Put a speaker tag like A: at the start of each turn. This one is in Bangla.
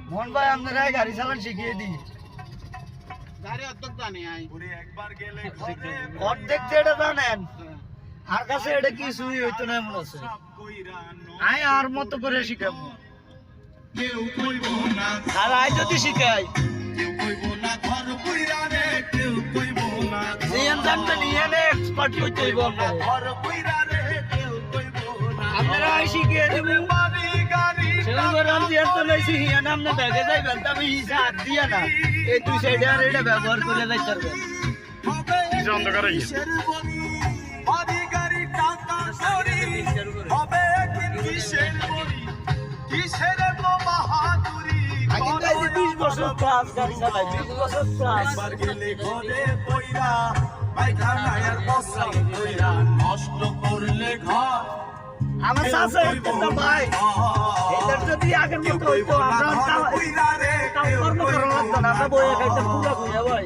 A: মোহন ভাই আপনারা গাড়ি চালান শিখিয়ে দিই অর্ধেক যেটা জানেন আর কাছে এটা কিছুই হইতো না এমন আছে আয় আর মতো করে শিখাবো আর আয় যদি শিখাই এক্সপার্ট করতে হইব আপনারা আয় শিখিয়ে দেবেন ব্যবহার করে নষ্ট করলে ঘর আমার শাশু একটা ভাই এটার যদি আগের মতো হইতো আমরা কর্ম করা লাগতো না আমরা বইয়ে খাইতাম পুরা ভাই